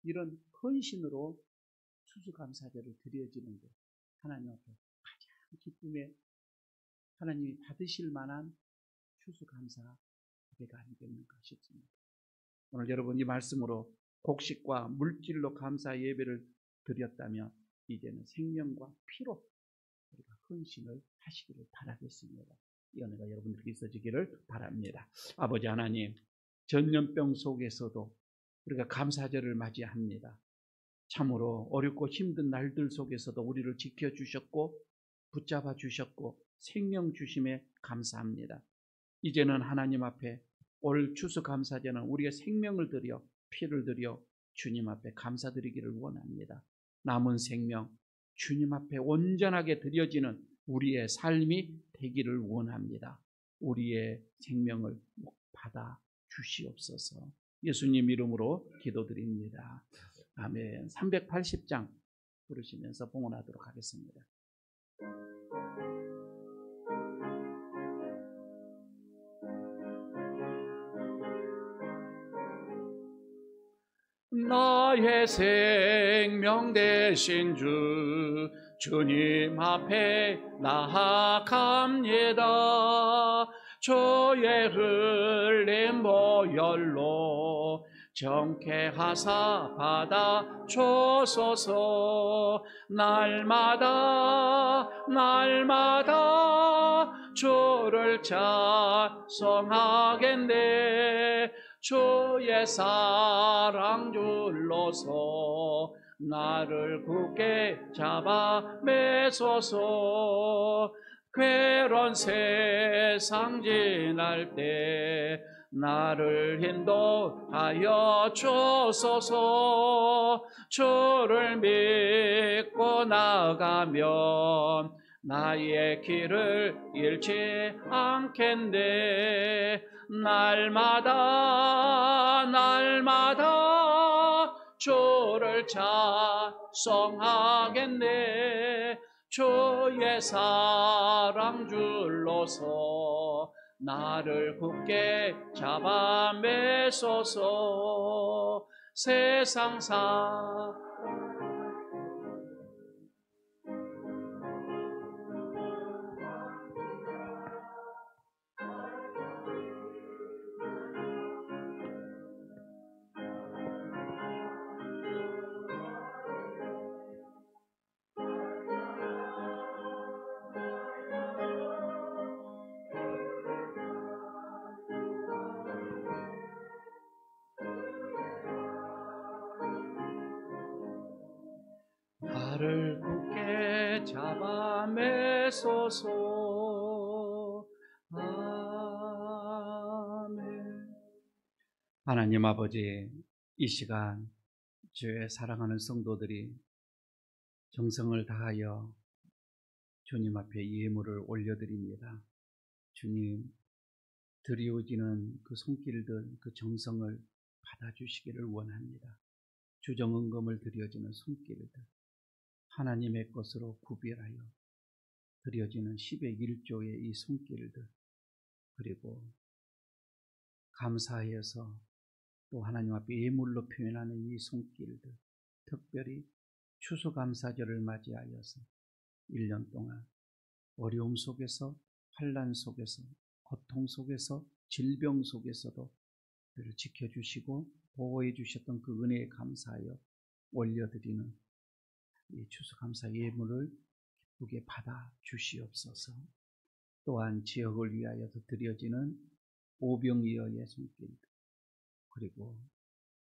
이런 헌신으로 추수감사절을 드려지는 게 하나님 앞에 가장 기쁨에 하나님이 받으실 만한 추수감사 예배가 아니겠는가 싶습니다. 오늘 여러분 이 말씀으로 곡식과 물질로 감사 예배를 드렸다면 이제는 생명과 피로 우리가 헌신을 하시기를 바라겠습니다. 이 은혜가 여러분들께 있어지기를 바랍니다. 아버지 하나님, 전염병 속에서도 우리가 감사절을 맞이합니다. 참으로 어렵고 힘든 날들 속에서도 우리를 지켜주셨고 붙잡아 주셨고 생명 주심에 감사합니다. 이제는 하나님 앞에 올 추수감사제는 우리가 생명을 들여 피를 들여 주님 앞에 감사드리기를 원합니다. 남은 생명 주님 앞에 온전하게 드려지는 우리의 삶이 되기를 원합니다. 우리의 생명을 받아 주시옵소서. 예수님 이름으로 기도드립니다. 아멘. 380장 부르시면서 봉헌하도록 하겠습니다. 나의 생명 되신 주 주님 앞에 나아갑니다. 주의 흘린 보혈로 정케하사 받아 주소서. 날마다 주를 찬송하겠네. 주의 사랑 줄로서 나를 굳게 잡아 매소서. 괴로운 세상 지날 때 나를 인도하여 주소서. 주를 믿고 나가면 나의 길을 잃지 않겠네. 날마다 주를 찬송하겠네. 주의 사랑 줄로서 나를 굳게 잡아 매소서. 세상사 나를 굳게 잡아 매소서. 아멘. 하나님 아버지, 이 시간 주의 사랑하는 성도들이 정성을 다하여 주님 앞에 예물을 올려드립니다. 주님, 드리워지는 그 손길들, 그 정성을 받아주시기를 원합니다. 주정은금을 드려지는 손길들, 하나님의 것으로 구별하여 드려지는 10의 1조의 이 손길들, 그리고 감사하여서 또 하나님 앞에 예물로 표현하는 이 손길들, 특별히 추수감사절을 맞이하여서 1년 동안 어려움 속에서, 환난 속에서, 고통 속에서, 질병 속에서도 그를 지켜주시고 보호해 주셨던 그 은혜에 감사하여 올려드리는 이 추수감사 예물을 기쁘게 받아 주시옵소서. 또한 지역을 위하여서 드려지는 오병이어의 손길, 그리고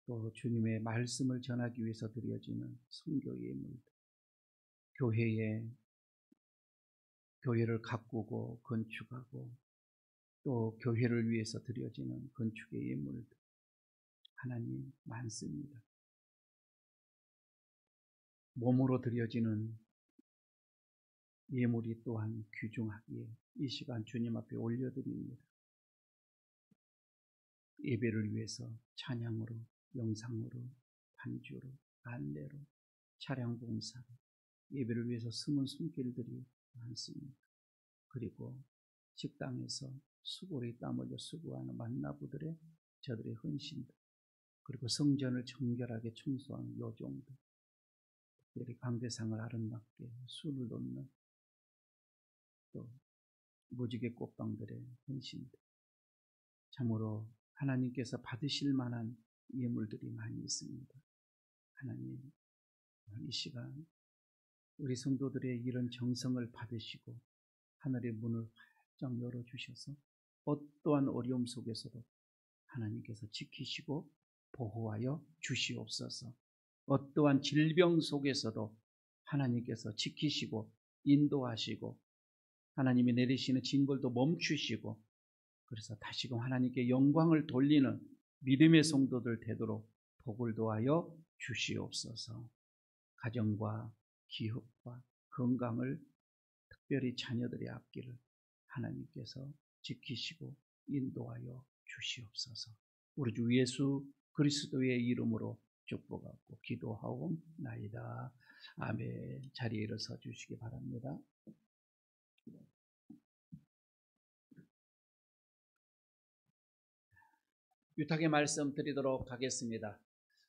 또 주님의 말씀을 전하기 위해서 드려지는 선교 예물들, 교회를 가꾸고 건축하고 또 교회를 위해서 드려지는 건축의 예물들, 하나님 많습니다. 몸으로 드려지는 예물이 또한 귀중하기에 이 시간 주님 앞에 올려드립니다. 예배를 위해서 찬양으로, 영상으로, 반주로, 안내로, 차량 봉사로 예배를 위해서 숨은 손길들이 많습니다. 그리고 식당에서 수고리 땀 흘려 수고하는 만나부들의 저들의 헌신들, 그리고 성전을 정결하게 청소하는 요정들, 특별히 강대상을 아름답게 술을 놓는 또 무지개 꽃방들의 헌신들, 참으로 하나님께서 받으실 만한 예물들이 많이 있습니다. 하나님, 이 시간 우리 성도들의 이런 정성을 받으시고 하늘의 문을 활짝 열어주셔서 어떠한 어려움 속에서도 하나님께서 지키시고 보호하여 주시옵소서. 어떠한 질병 속에서도 하나님께서 지키시고 인도하시고 하나님이 내리시는 징벌도 멈추시고, 그래서 다시금 하나님께 영광을 돌리는 믿음의 성도들 되도록 복을 도하여 주시옵소서. 가정과 기업과 건강을, 특별히 자녀들의 앞길을 하나님께서 지키시고 인도하여 주시옵소서. 우리 주 예수 그리스도의 이름으로 축복하고 기도하옵나이다. 아멘. 자리에 일어서 주시기 바랍니다. 유탁의 말씀 드리도록 하겠습니다.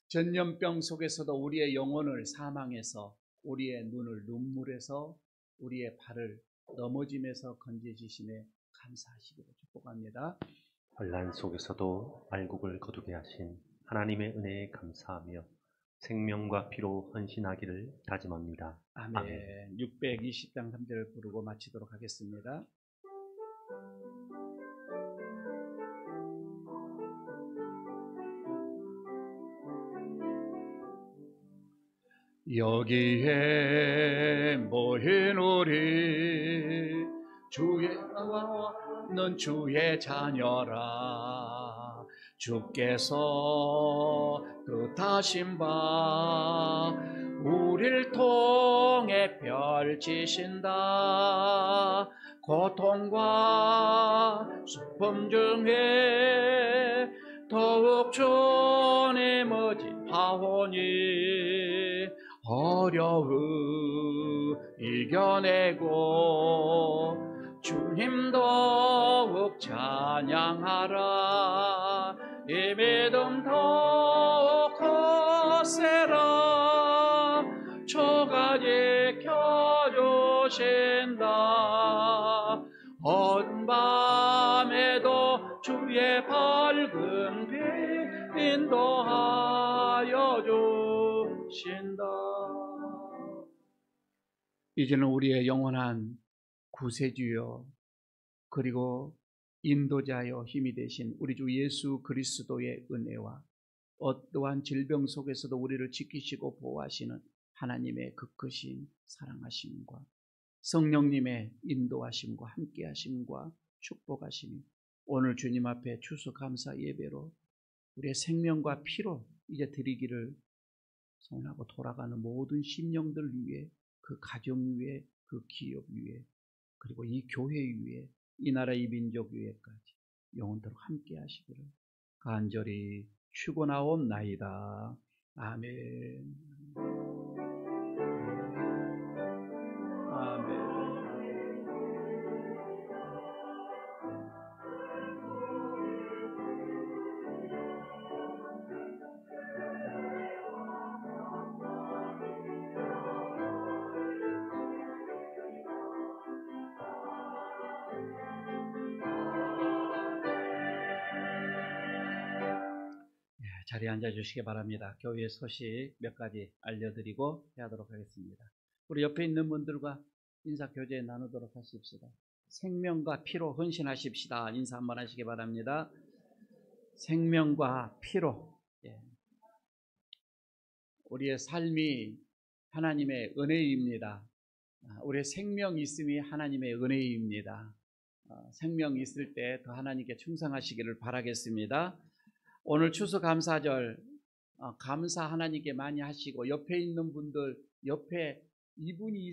전염병 속에서도 우리의 영혼을 사망에서, 우리의 눈을 눈물에서, 우리의 발을 넘어짐에서 건져주심에 감사하시기를 축복합니다. 환난 속에서도 알곡을 거두게 하신 하나님의 은혜에 감사하며 생명과 피로 헌신하기를 다짐합니다. 아멘. 620장 3절을 부르고 마치도록 하겠습니다. 여기에 모인 우리 주의 넌 주의 자녀라. 주께서 뜻하신 바 우리를 통해 펼치신다. 고통과 슬픔 중에 더욱 주님 의지하오니 어려움 이겨내고 주님 더욱 찬양하라. 이 믿음 더욱 거세라. 주가 지켜주신다. 어두운 밤에도 주의 밝은 빛 인도하여 주신다. 이제는 우리의 영원한 구세주여, 그리고 인도자여 힘이 되신 우리 주 예수 그리스도의 은혜와 어떠한 질병 속에서도 우리를 지키시고 보호하시는 하나님의 그 크신 사랑하심과 성령님의 인도하심과 함께하심과 축복하심이 오늘 주님 앞에 추수감사 예배로 우리의 생명과 피로 이제 드리기를 소원하고 돌아가는 모든 심령들 위해, 그 가정 위에, 그 기업 위에, 그리고 이 교회 위에, 이 나라 이 민족 위에까지 영원토록 함께 하시기를 간절히 축원하옵나이다. 아멘. 아멘. 자리에 앉아주시기 바랍니다. 교회 소식 몇 가지 알려드리고 하도록 하겠습니다. 우리 옆에 있는 분들과 인사 교제 나누도록 하십시다. 생명과 피로 헌신하십시다. 인사 한번 하시기 바랍니다. 생명과 피로. 우리의 삶이 하나님의 은혜입니다. 우리의 생명이 있음이 하나님의 은혜입니다. 생명이 있을 때 더 하나님께 충성하시기를 바라겠습니다. 오늘 추수감사절 감사 하나님께 많이 하시고 옆에 있는 분들 옆에 이분이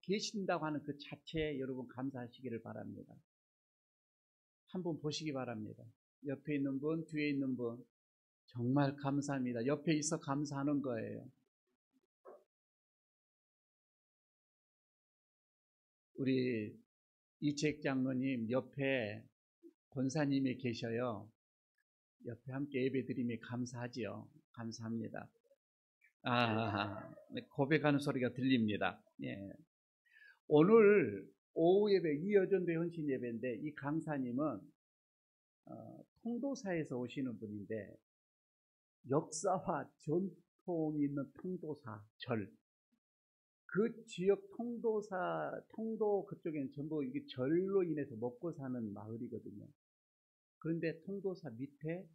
계신다고 하는 그 자체에 여러분 감사하시기를 바랍니다. 한번 보시기 바랍니다. 옆에 있는 분, 뒤에 있는 분 정말 감사합니다. 옆에 있어 감사하는 거예요. 우리 이책 장로님 옆에 권사님이 계셔요. 옆에 함께 예배드림이 감사하지요. 감사합니다. 고백하는 소리가 들립니다. 예. 오늘 오후 예배 이여전도의 헌신 예배인데 이 강사님은 통도사에서 오시는 분인데 역사와 전통이 있는 통도사 절. 그 지역 통도 그쪽에는 전부 이게 절로 인해서 먹고 사는 마을이거든요. 그런데 통도사 밑에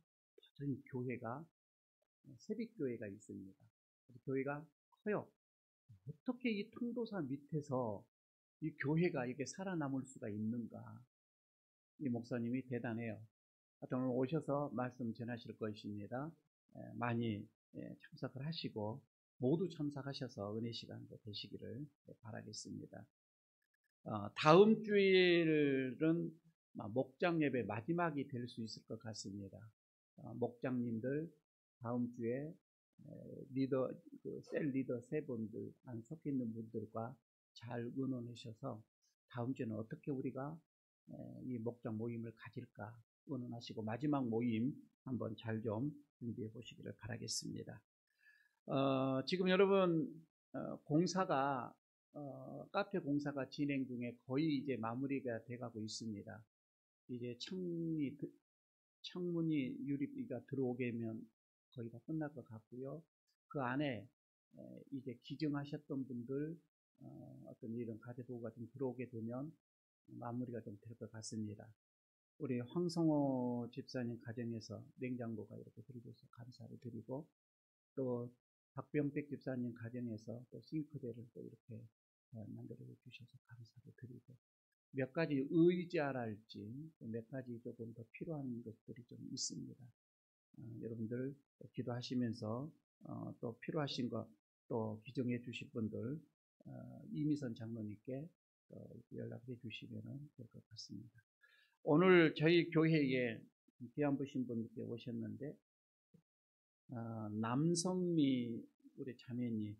전 교회가 세빛교회가 있습니다. 교회가 커요. 어떻게 이 통도사 밑에서 이 교회가 이렇게 살아남을 수가 있는가? 이 목사님이 대단해요. 하여튼 오늘 오셔서 말씀 전하실 것입니다. 많이 참석을 하시고 모두 참석하셔서 은혜 시간도 되시기를 바라겠습니다. 다음 주일은 목장 예배 마지막이 될 수 있을 것 같습니다. 목장님들 다음 주에 셀 리더 세 분들 안 섞여 있는 분들과 잘 의논하셔서 다음 주에는 어떻게 우리가 이 목장 모임을 가질까 의논하시고 마지막 모임 한번 잘 좀 준비해 보시기를 바라겠습니다. 지금 여러분 공사가 카페 공사가 진행 중에 거의 이제 마무리가 돼가고 있습니다. 이제 창문이 유리가 들어오게면 거의 다 끝날 것 같고요. 그 안에 이제 기증하셨던 분들 어떤 이런 가재도구가 좀 들어오게 되면 마무리가 좀 될 것 같습니다. 우리 황성호 집사님 가정에서 냉장고가 이렇게 들어줘서 감사를 드리고 또 박병택 집사님 가정에서 또 싱크대를 또 이렇게 만들어 주셔서 감사를 드리고 몇 가지 의지하라 할지 몇 가지 조금 더 필요한 것들이 좀 있습니다. 여러분들 기도하시면서 또 필요하신 것 또 기증해 주실 분들 이미선 장로님께 연락해 주시면 될 것 같습니다. 오늘 저희 교회에 귀한 분신 분께 오셨는데 남성미 우리 자매님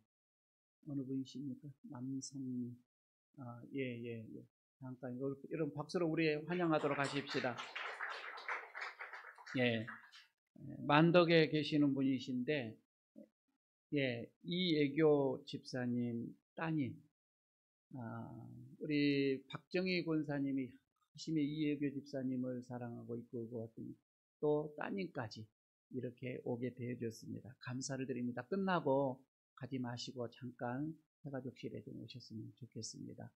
어느 분이십니까? 남성미 예. 잠깐 이런 박수로 우리 환영하도록 하십시다. 예, 만덕에 계시는 분이신데 예, 이애교 집사님 따님 우리 박정희 권사님이 열심히 이애교 집사님을 사랑하고 이끌고 또 따님까지 이렇게 오게 되어졌습니다. 감사를 드립니다. 끝나고 가지 마시고 잠깐 해가족실에 좀 오셨으면 좋겠습니다.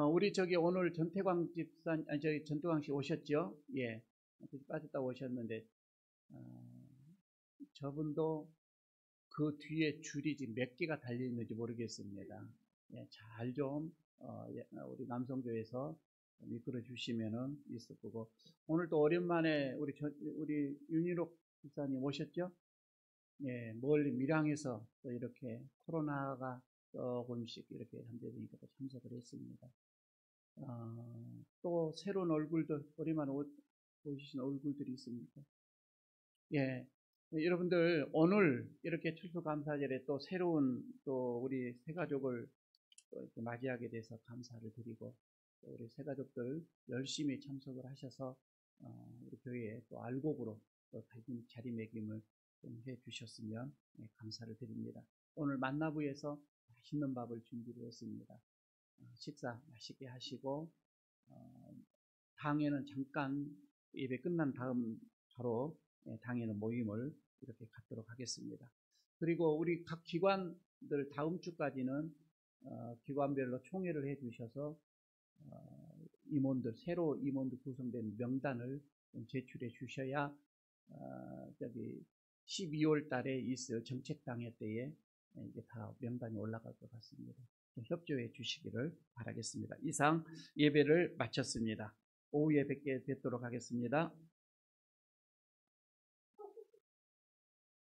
우리 오늘 전태광 집사님, 전태광 씨 오셨죠? 예, 빠졌다 오셨는데 저분도 그 뒤에 줄이 지금 몇 개가 달려 있는지 모르겠습니다. 예, 잘 좀 우리 남성교회에서 이끌어 주시면은 있을 거고 오늘 또 오랜만에 우리 윤희록 집사님 오셨죠? 예, 멀리 밀양에서 또 이렇게 코로나가 조금씩 이렇게 한대니까 참석을 했습니다. 또 새로운 얼굴들 오랜만에 보시신 얼굴들이 있습니까? 예, 여러분들 오늘 이렇게 추수감사절에 또 새로운 또 우리 새가족을 또 이렇게 맞이하게 돼서 감사를 드리고 또 우리 새가족들 열심히 참석을 하셔서 우리 교회에 또 알곡으로 또 자리매김을 좀 해주셨으면 감사를 드립니다. 오늘 만나부에서 맛있는 밥을 준비를 했습니다. 식사 맛있게 하시고 당에는 잠깐 예배 끝난 다음 바로 당에는 모임을 이렇게 갖도록 하겠습니다. 그리고 우리 각 기관들 다음 주까지는 기관별로 총회를 해 주셔서 임원들, 새로 임원들 구성된 명단을 좀 제출해 주셔야 12월 달에 있을 정책당회 때에 이제 다 명단이 올라갈 것 같습니다. 협조해 주시기를 바라겠습니다. 이상 예배를 마쳤습니다. 오후에 뵙도록 하겠습니다.